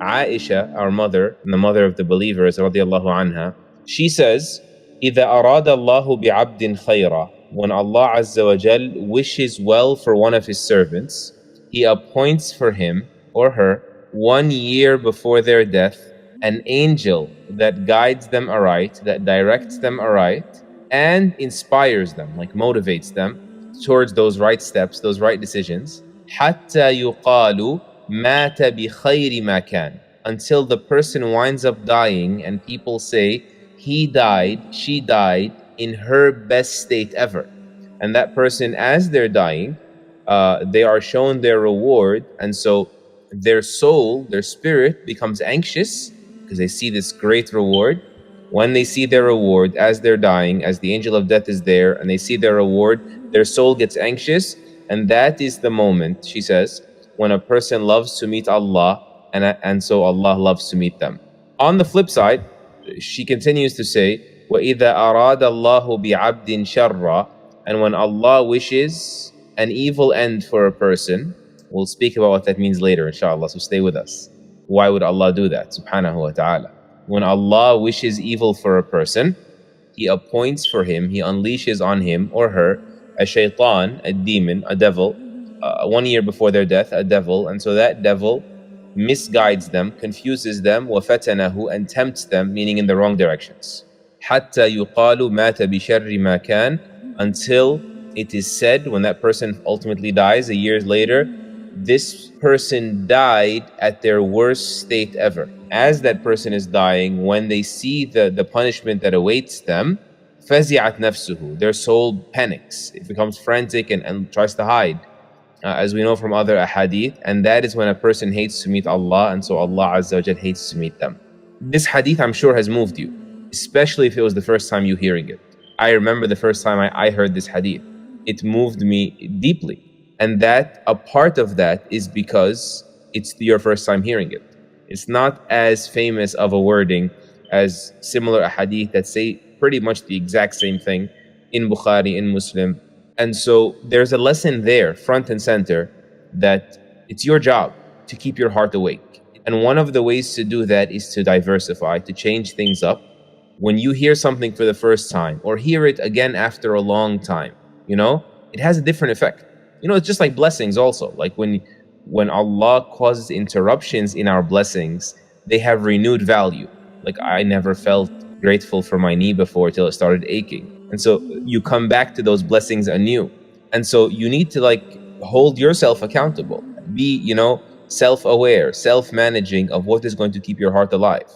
Aisha, our mother, and the mother of the believers, radiallahu anha, she says, إِذَا أَرَادَ اللَّهُ بِعَبْدٍ خَيْرًا, when Allah Azza wa Jal wishes well for one of His servants, He appoints for him or her 1 year before their death an angel that guides them aright, that directs them aright, and inspires them, like motivates them towards those right steps, those right decisions. حَتَّى يُقَالُ مَاتَ بِخَيْرِ مَا كَانَ, until the person winds up dying and people say, he died, she died in her best state ever. And that person, as they're dying, they are shown their reward, and so their soul, their spirit becomes anxious because they see this great reward. When they see their reward as they're dying, as the angel of death is there and they see their reward, their soul gets anxious, and that is the moment, she says, when a person loves to meet Allah, and so Allah loves to meet them. On the flip side, she continues to say, وَإِذَا أَرَادَ اللَّهُ بِعَبْدٍ شَرًّا, and when Allah wishes an evil end for a person, we'll speak about what that means later, inshallah, so stay with us. Why would Allah do that, subhanahu wa ta'ala? When Allah wishes evil for a person, He appoints for him, He unleashes on him or her a shaitan, a demon, a devil, 1 year before their death, a devil, and so that devil misguides them, confuses them, وَفَتَنَهُ, and tempts them, meaning in the wrong directions. حَتَّى يُقَالُ مَاتَ بِشَرِّ مَا كَانَ, until it is said, when that person ultimately dies a year later, this person died at their worst state ever. As that person is dying, when they see the punishment that awaits them, فَزِعَتْ نَفْسُهُ, their soul panics, it becomes frantic and tries to hide. As we know from other ahadith, and that is when a person hates to meet Allah, and so Allah Azza wa Jal hates to meet them. This hadith, I'm sure, has moved you, especially if it was the first time you hearing it. I remember the first time I heard this hadith. It moved me deeply, and that a part of that is because it's your first time hearing it. It's not as famous of a wording as similar ahadith that say pretty much the exact same thing in Bukhari, in Muslim. And so there's a lesson there, front and center, that it's your job to keep your heart awake. And one of the ways to do that is to diversify, to change things up. When you hear something for the first time, or hear it again after a long time, it has a different effect. It's just like blessings also. Like when Allah causes interruptions in our blessings, they have renewed value. Like I never felt grateful for my knee before till it started aching. And so you come back to those blessings anew. And so you need to hold yourself accountable. Be, self-aware, self-managing of what is going to keep your heart alive.